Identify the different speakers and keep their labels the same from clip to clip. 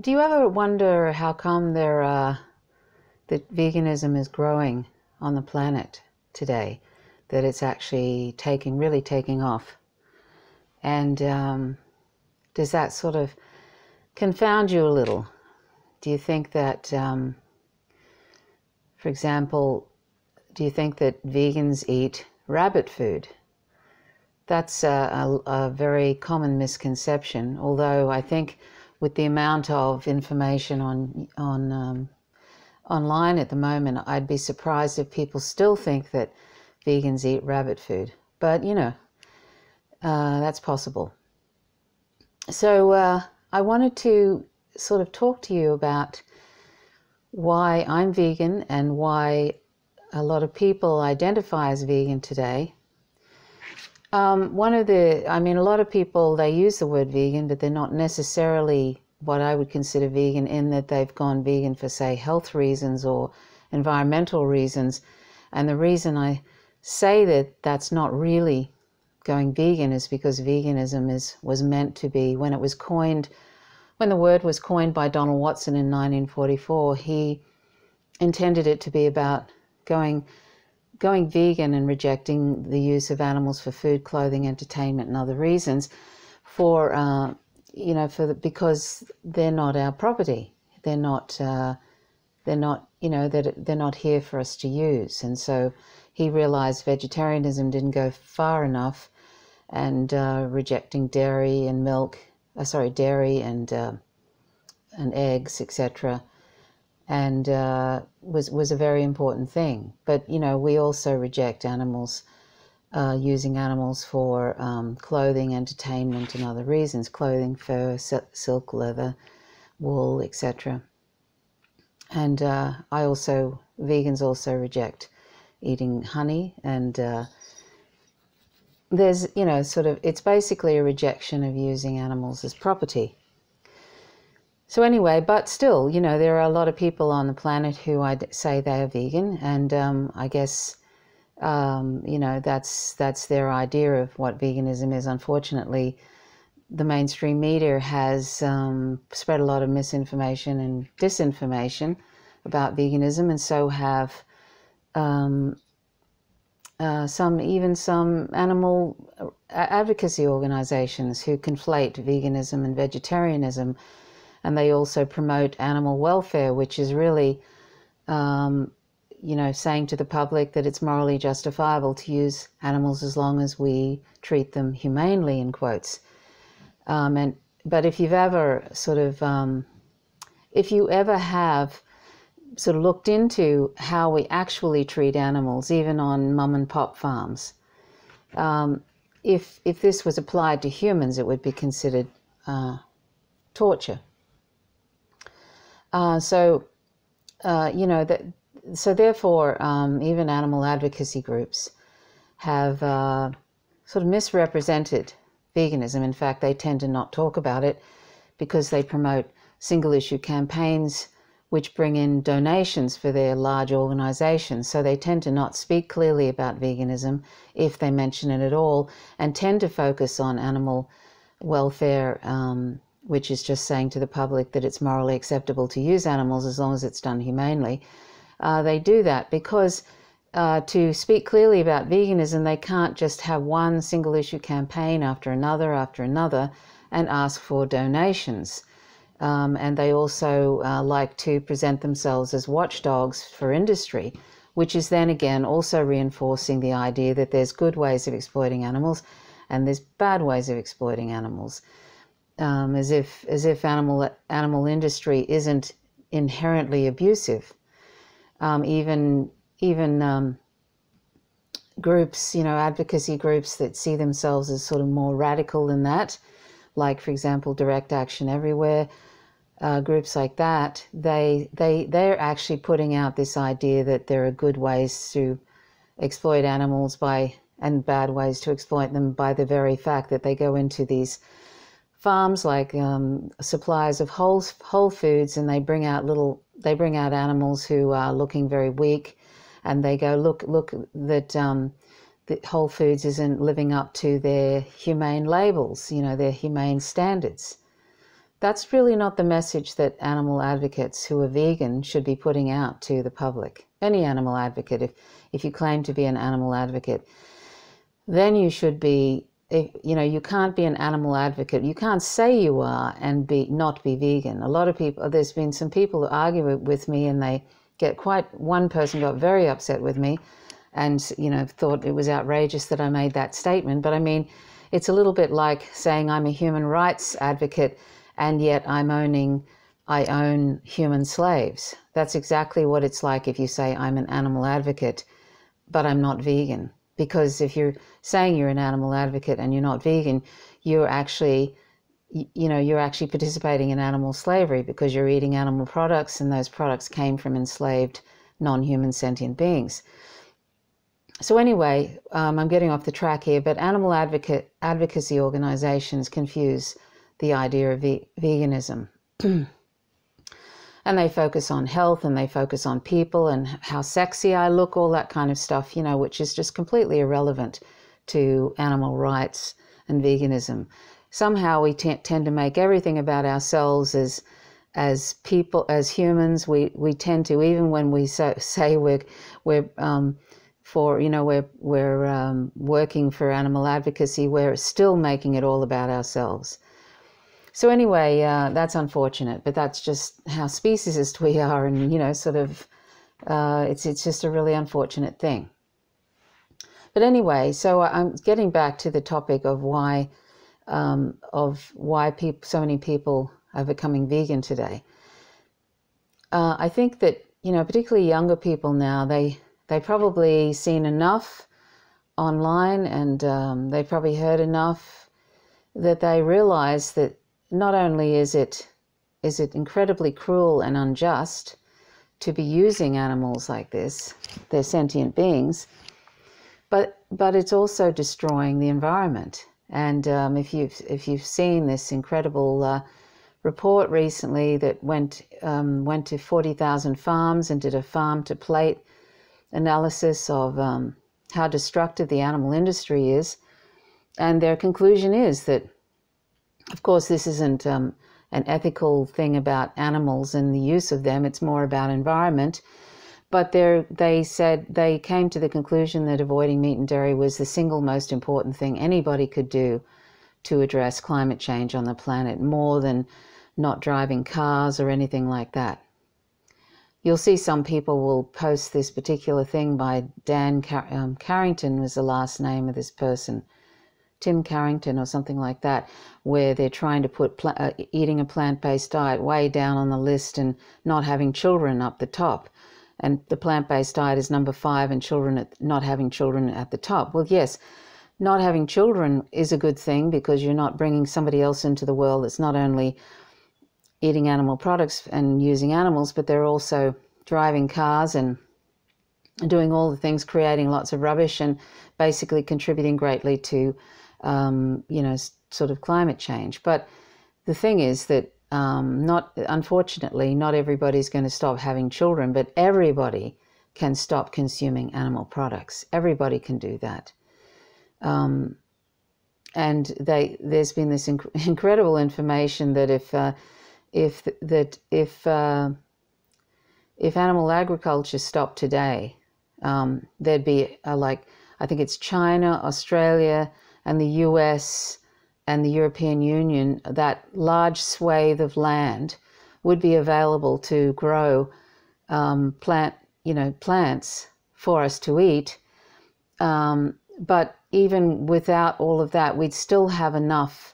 Speaker 1: Do you ever wonder how come that veganism is growing on the planet today, that it's actually really taking off? And does that sort of confound you a little? Do you think that, for example, do you think that vegans eat rabbit food? That's a very common misconception, although I think with the amount of information online at the moment, I'd be surprised if people still think that vegans eat rabbit food. But, you know, that's possible. So I wanted to sort of talk to you about why I'm vegan and why a lot of people identify as vegan today. A lot of people, they use the word vegan, but they're not necessarily what I would consider vegan, in that they've gone vegan for, say, health reasons or environmental reasons. And the reason I say that that's not really going vegan is because veganism was meant to be, when the word was coined by Donald Watson in 1944, he intended it to be about going vegan and rejecting the use of animals for food, clothing, entertainment, and other reasons, because they're not our property. They're not here for us to use. And so he realized vegetarianism didn't go far enough, and rejecting dairy and eggs, etc., and was a very important thing. But, you know, we also reject animals, using animals for clothing, entertainment, and other reasons: clothing, fur, silk, leather, wool, etc. And vegans also reject eating honey, and there's, you know, it's basically a rejection of using animals as property. So anyway, but still, you know, there are a lot of people on the planet who I'd say they are vegan, and I guess, you know, that's their idea of what veganism is. Unfortunately, the mainstream media has spread a lot of misinformation and disinformation about veganism, and so have some animal advocacy organizations who conflate veganism and vegetarianism. And they also promote animal welfare, which is really, saying to the public that it's morally justifiable to use animals as long as we treat them humanely, in quotes. But if you've ever have looked into how we actually treat animals, even on mum and pop farms, if this was applied to humans, it would be considered torture. Therefore, even animal advocacy groups have misrepresented veganism. In fact, they tend to not talk about it because they promote single-issue campaigns which bring in donations for their large organizations. So they tend to not speak clearly about veganism, if they mention it at all, and tend to focus on animal welfare, which is just saying to the public that it's morally acceptable to use animals as long as it's done humanely. They do that because to speak clearly about veganism, they can't just have one single-issue campaign after another and ask for donations. And they also like to present themselves as watchdogs for industry, which is then again also reinforcing the idea that there's good ways of exploiting animals and there's bad ways of exploiting animals. As if animal industry isn't inherently abusive. Even groups, advocacy groups that see themselves as sort of more radical than that, like, for example, Direct Action Everywhere, groups like that, they're actually putting out this idea that there are good ways to exploit animals and bad ways to exploit them by the very fact that they go into these farms like suppliers of whole foods, and they bring out animals who are looking very weak, and they go look that Whole Foods isn't living up to their humane labels, their humane standards. that's really not the message that animal advocates who are vegan should be putting out to the public. Any animal advocate, if you claim to be an animal advocate, then you should be, you can't be an animal advocate. You can't say you are and not be vegan. A lot of people, there's been some people who argue with me, and one person got very upset with me and, thought it was outrageous that I made that statement. But I mean, it's a little bit like saying I'm a human rights advocate and yet I own human slaves. That's exactly what it's like if you say I'm an animal advocate, but I'm not vegan. Because if you're saying you're an animal advocate and you're not vegan, you're actually participating in animal slavery, because you're eating animal products and those products came from enslaved non-human sentient beings. So anyway, I'm getting off the track here, but animal advocacy organizations confuse the idea of veganism. And they focus on health, and they focus on people and how sexy I look, all that kind of stuff, which is just completely irrelevant to animal rights and veganism. Somehow we tend to make everything about ourselves as people, as humans. We tend to, even when we say we're working for animal advocacy, we're still making it all about ourselves. So anyway, that's unfortunate, but that's just how speciesist we are, and it's just a really unfortunate thing. But anyway, so I'm getting back to the topic of why so many people are becoming vegan today. I think that particularly younger people now, they probably seen enough online, and they probably heard enough that they realize that not only is it incredibly cruel and unjust to be using animals like this, they're sentient beings, but it's also destroying the environment. And if you've seen this incredible report recently that went to 40,000 farms and did a farm-to-plate analysis of how destructive the animal industry is, and their conclusion is that, of course, this isn't an ethical thing about animals and the use of them. It's more about environment. But they came to the conclusion that avoiding meat and dairy was the single most important thing anybody could do to address climate change on the planet, more than not driving cars or anything like that. You'll see some people will post this particular thing by Dan Carrington was the last name of this person, Tim Carrington or something like that, where they're trying to put eating a plant-based diet way down on the list and not having children up the top. And the plant-based diet is number 5, and not having children at the top. Well, yes, not having children is a good thing, because you're not bringing somebody else into the world that's not only eating animal products and using animals, but they're also driving cars and doing all the things, creating lots of rubbish, and basically contributing greatly to sort of climate change. But the thing is that unfortunately, not everybody's going to stop having children, but everybody can stop consuming animal products. Everybody can do that. And there's been this incredible information that if animal agriculture stopped today, there'd be I think it's China, Australia, and the US and the European Union, that large swathe of land would be available to grow plants for us to eat. But even without all of that, we'd still have enough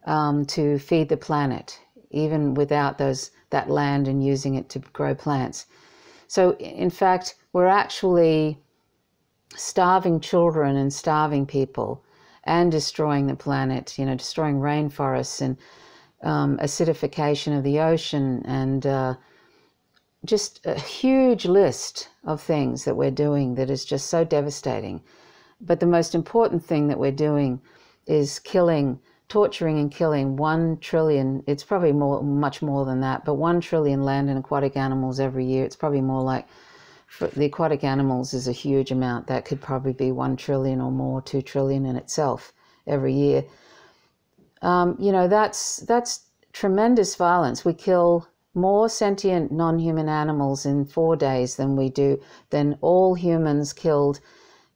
Speaker 1: to feed the planet, even without that land and using it to grow plants. So in fact, we're actually starving children and starving people, and destroying the planet, destroying rainforests and acidification of the ocean, and just a huge list of things that we're doing that is just so devastating. But the most important thing that we're doing is torturing and killing 1 trillion, it's probably much more than that, but 1 trillion land and aquatic animals every year. It's probably more like, for the aquatic animals is a huge amount. That could probably be 1 trillion or more, 2 trillion in itself every year. That's tremendous violence. We kill more sentient non-human animals in 4 days than all humans killed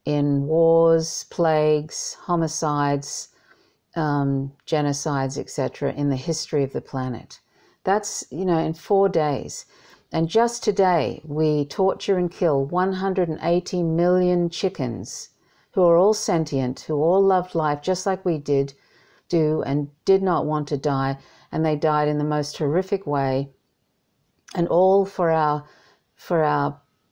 Speaker 1: in wars, plagues, homicides, genocides, etc., in the history of the planet. That's, in 4 days. And just today, we torture and kill 180 million chickens who are all sentient, who all loved life just like we do and did not want to die, and they died in the most horrific way, and all for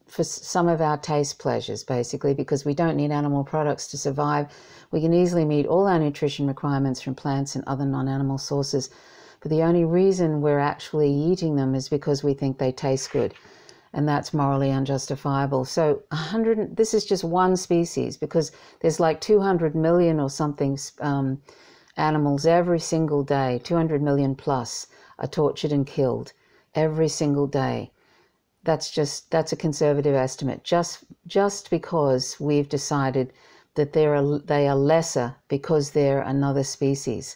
Speaker 1: some of our taste pleasures, basically, because we don't need animal products to survive. We can easily meet all our nutrition requirements from plants and other non-animal sources, but the only reason we're actually eating them is because we think they taste good, and that's morally unjustifiable. So this is just one species, because there's like 200 million or something animals every single day, 200 million plus, are tortured and killed every single day. That's a conservative estimate, just because we've decided that they are lesser because they're another species.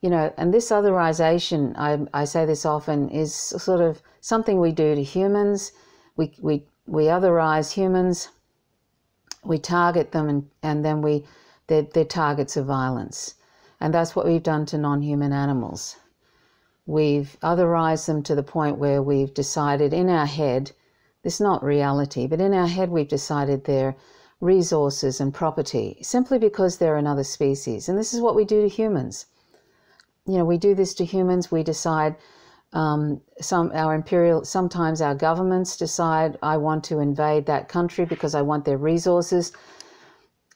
Speaker 1: And this otherization, I say this often, is sort of something we do to humans. We otherize humans, we target them, and then they're targets of violence. And that's what we've done to non-human animals. We've otherized them to the point where we've decided in our head, this is not reality, but in our head we've decided they're resources and property simply because they're another species. And this is what we do to humans. We do this to humans. We decide, sometimes our governments decide, I want to invade that country because I want their resources.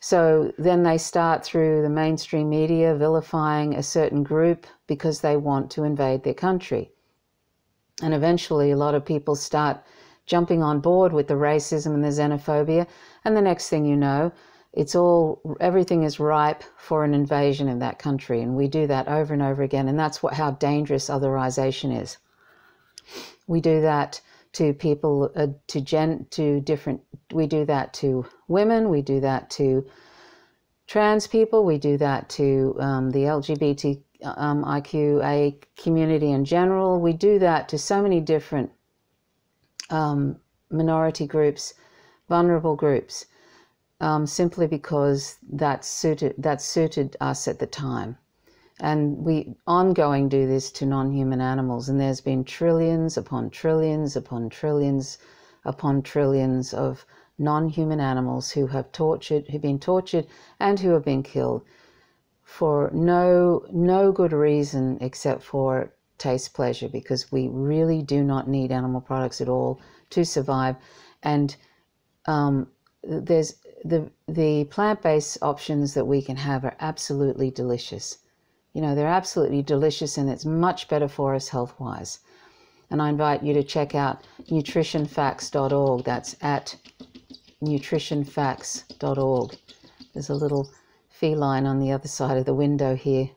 Speaker 1: So then they start through the mainstream media vilifying a certain group because they want to invade their country. And eventually a lot of people start jumping on board with the racism and the xenophobia, and the next thing you know, everything is ripe for an invasion of that country. And we do that over and over again, and that's how dangerous otherization is. We do that to people, we do that to women, we do that to trans people, we do that to the LGBTIQA community in general. We do that to so many different minority groups, vulnerable groups, simply because that suited us at the time. And we ongoing do this to non-human animals, and there's been trillions upon trillions upon trillions upon trillions of non-human animals who've been tortured and who have been killed for no good reason except for taste pleasure, because we really do not need animal products at all to survive. And there's the plant-based options that we can have are absolutely delicious. They're absolutely delicious, and it's much better for us health-wise. And I invite you to check out nutritionfacts.org. That's at nutritionfacts.org. There's a little feline on the other side of the window here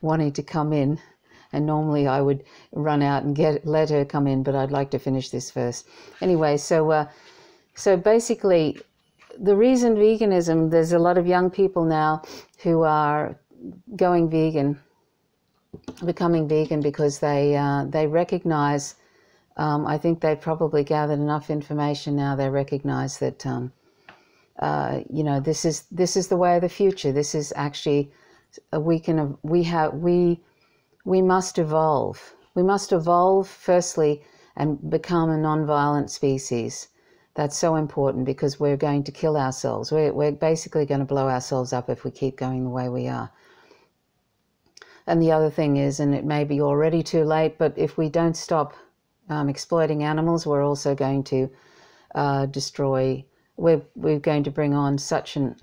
Speaker 1: wanting to come in, and normally I would run out and let her come in, but I'd like to finish this first. Anyway, so basically, the reason veganism, there's a lot of young people now who are going vegan, becoming vegan because they recognize, I think they've probably gathered enough information now, they recognize that this is the way of the future. This is actually we must evolve. We must evolve firstly and become a non-violent species. That's so important, because we're going to kill ourselves. We're basically going to blow ourselves up if we keep going the way we are. And the other thing is, and it may be already too late, but if we don't stop exploiting animals, we're also going to we're going to bring on such an,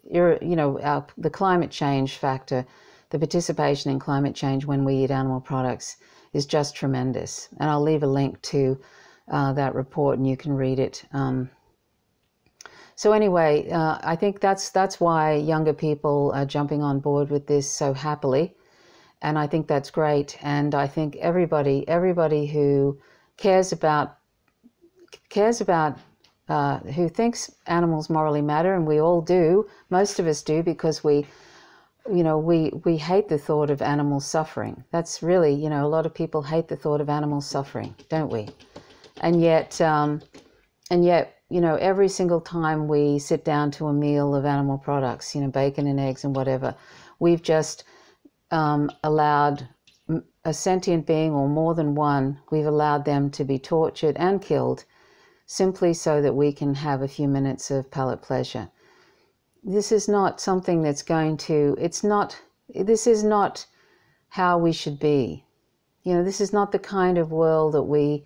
Speaker 1: the climate change factor, the participation in climate change when we eat animal products is just tremendous. And I'll leave a link to that report, and you can read it. So anyway, I think that's why younger people are jumping on board with this so happily. And I think that's great. And I think everybody who cares about, who thinks animals morally matter, and we all do, most of us do, because we you know, we hate the thought of animals suffering. That's really, you know, a lot of people hate the thought of animals suffering, don't we? And yet, you know, every single time we sit down to a meal of animal products, you know, bacon and eggs and whatever, we've just allowed a sentient being, or more than one, we've allowed them to be tortured and killed simply so that we can have a few minutes of palate pleasure. This is not something that's going to, this is not how we should be. You know, this is not the kind of world that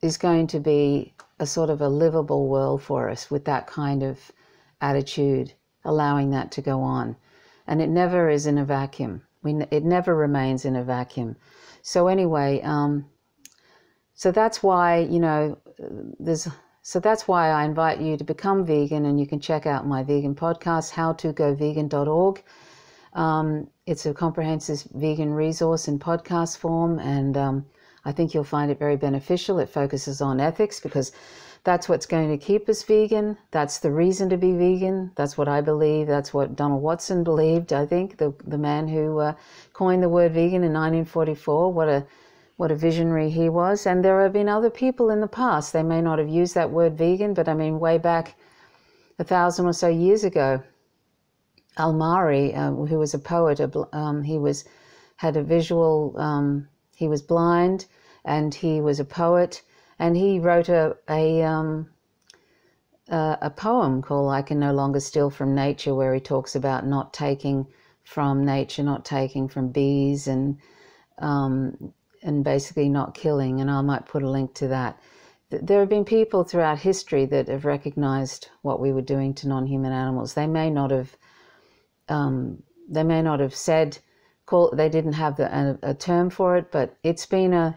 Speaker 1: is going to be a sort of a livable world for us with that kind of attitude, allowing that to go on. And it never is in a vacuum. It never remains in a vacuum. So anyway, so that's why, you know, so that's why I invite you to become vegan, and you can check out my vegan podcast, howtogovegan.org. It's a comprehensive vegan resource in podcast form, and I think you'll find it very beneficial. It focuses on ethics because that's what's going to keep us vegan. That's the reason to be vegan. That's what I believe. That's what Donald Watson believed, I think, the man who coined the word vegan in 1944. What a visionary he was. And there have been other people in the past. They may not have used that word vegan, but I mean, way back 1,000 or so years ago, Al-Mari, who was a poet, had a visual, he was blind, and he was a poet, and he wrote a poem called "I Can No Longer Steal from Nature," where he talks about not taking from nature, not taking from bees, and basically not killing. And I might put a link to that. There have been people throughout history that have recognized what we were doing to non-human animals. They may not have said, they didn't have a term for it, but it's been a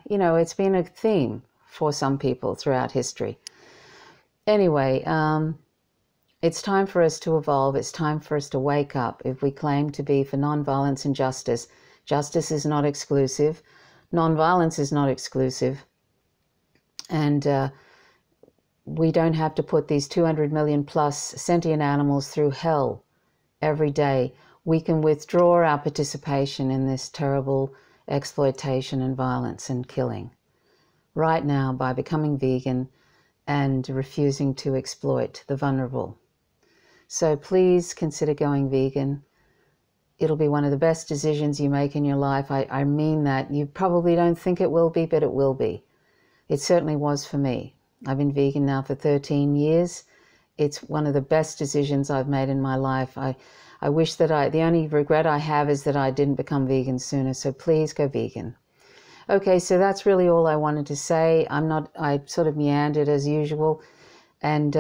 Speaker 1: theme for some people throughout history. Anyway, it's time for us to evolve. It's time for us to wake up. If we claim to be for nonviolence and justice, justice is not exclusive. Nonviolence is not exclusive. And we don't have to put these 200 million plus sentient animals through hell every day. We can withdraw our participation in this terrible exploitation and violence and killing right now by becoming vegan and refusing to exploit the vulnerable. So please consider going vegan. It'll be one of the best decisions you make in your life. I mean that. You probably don't think it will be, but it will be. It certainly was for me. I've been vegan now for 13 years. It's one of the best decisions I've made in my life. I wish that the only regret I have is that I didn't become vegan sooner. So please go vegan. Okay, so that's really all I wanted to say. I sort of meandered as usual. And,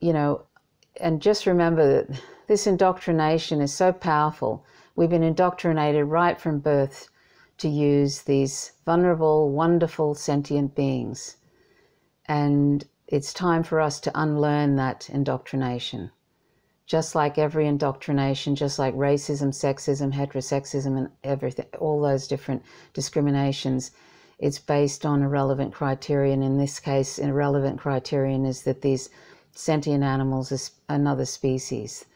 Speaker 1: you know, and just remember that this indoctrination is so powerful. We've been indoctrinated right from birth to use these vulnerable, wonderful, sentient beings. And it's time for us to unlearn that indoctrination. Just like every indoctrination, just like racism, sexism, heterosexism, and everything, all those different discriminations, it's based on irrelevant criterion. In this case, an irrelevant criterion is that these sentient animals are another species.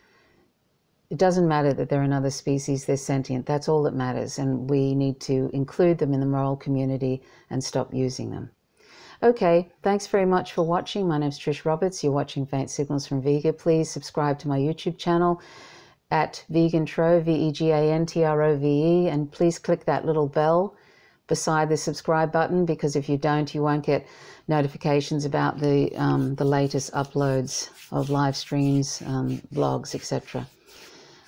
Speaker 1: It doesn't matter that they're another species, they're sentient. That's all that matters, and we need to include them in the moral community and stop using them. Okay, thanks very much for watching. My name's Trish Roberts. You're watching Faint Signals from Vega. Please subscribe to my YouTube channel at Vegantrove, Vegantrove, and please click that little bell beside the subscribe button, because if you don't, you won't get notifications about the latest uploads of live streams, blogs, etc.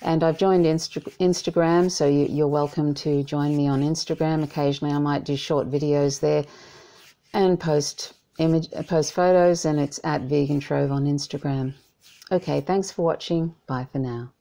Speaker 1: And I've joined Instagram, so you're welcome to join me on Instagram. Occasionally I might do short videos there and post photos, and it's at Vegantrove on Instagram. Okay, thanks for watching. Bye for now.